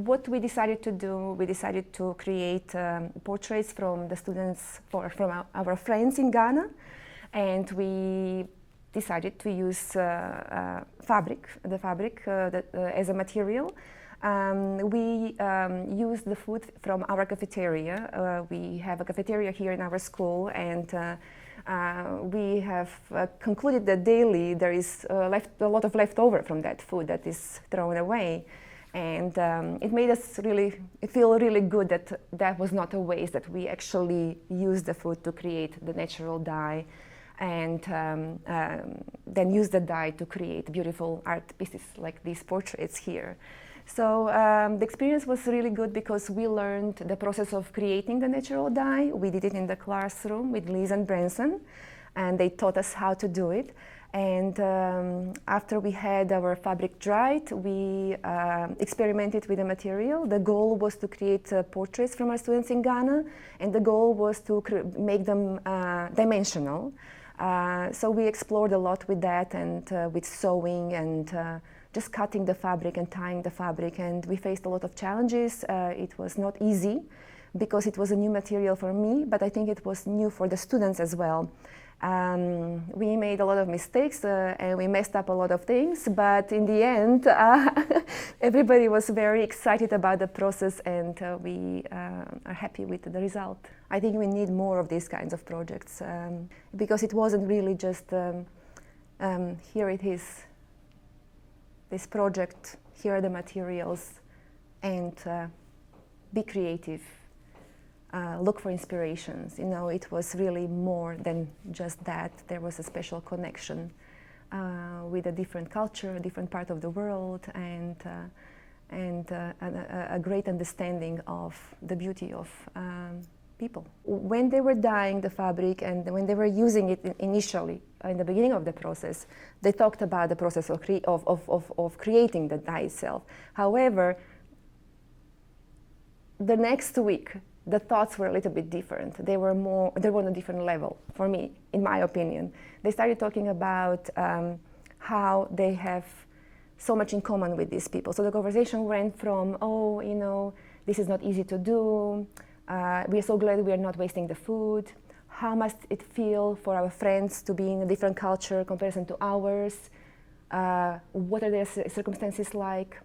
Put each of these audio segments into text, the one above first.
what we decided to do, we decided to create portraits from the students, from our friends in Ghana, and we decided to use the fabric as a material. We used the food from our cafeteria. We have a cafeteria here in our school, and we have concluded that daily there is a lot of leftover from that food that is thrown away. And it made us feel really good that that was not a waste, that we actually used the food to create the natural dye, and then use the dye to create beautiful art pieces like these portraits here. So the experience was really good because we learned the process of creating the natural dye. We did it in the classroom with Liz and Branson, and they taught us how to do it. And after we had our fabric dried, we experimented with the material. The goal was to create portraits from our students in Ghana, and the goal was to make them dimensional. So we explored a lot with that, and with sewing and just cutting the fabric and tying the fabric, and we faced a lot of challenges. It was not easy because it was a new material for me, but I think it was new for the students as well. We made a lot of mistakes and we messed up a lot of things, but in the end, everybody was very excited about the process, and we are happy with the result. I think we need more of these kinds of projects because it wasn't really just here it is, this project, here are the materials, and be creative. Look for inspirations. You know, it was really more than just that. There was a special connection with a different culture, a different part of the world, and a great understanding of the beauty of people. When they were dyeing the fabric and when they were using it initially, in the beginning of the process, they talked about the process of creating the dye itself. However, the next week, the thoughts were a little bit different. They were on a different level, for me, in my opinion. They started talking about how they have so much in common with these people. So the conversation went from, oh, you know, this is not easy to do. We are so glad we are not wasting the food. How must it feel for our friends to be in a different culture comparison to ours? What are their circumstances like?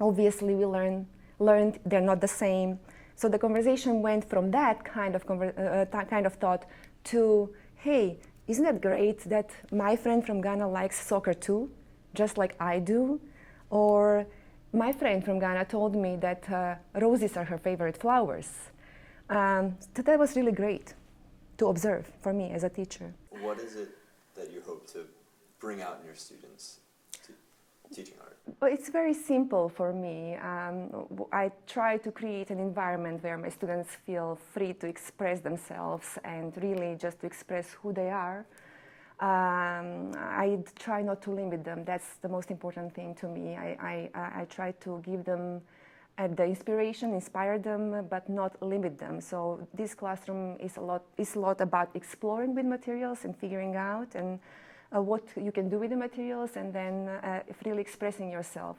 Obviously, we learned they're not the same. So the conversation went from that kind of thought to, hey, isn't it great that my friend from Ghana likes soccer too, just like I do? Or my friend from Ghana told me that roses are her favorite flowers. So that was really great to observe for me as a teacher. What is it that you hope to bring out in your students teaching art? Well, it's very simple for me. I try to create an environment where my students feel free to express themselves and really just to express who they are. I try not to limit them. That's the most important thing to me. I try to give them the inspiration, inspire them, but not limit them. So this classroom is a lot about exploring with materials and figuring out and what you can do with the materials, and then really expressing yourself.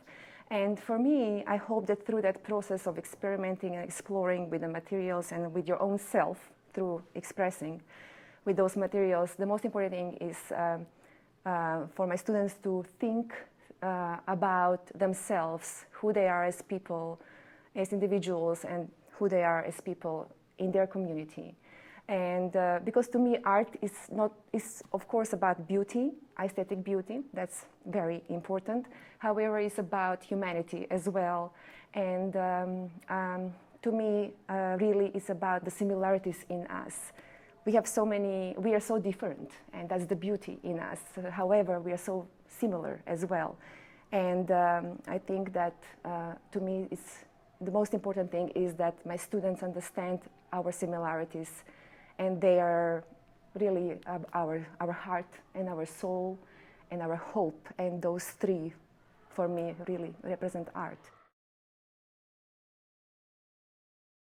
And for me, I hope that through that process of experimenting and exploring with the materials and with your own self through expressing with those materials, the most important thing is for my students to think about themselves, who they are as people, as individuals, and who they are as people in their community. And because to me, art is of course about beauty, aesthetic beauty, that's very important. However, it's about humanity as well. And to me, really, it's about the similarities in us. We are so different, and that's the beauty in us. However, we are so similar as well. And I think that to me, the most important thing is that my students understand our similarities, and they are really our heart and our soul and our hope. And those three, for me, really represent art.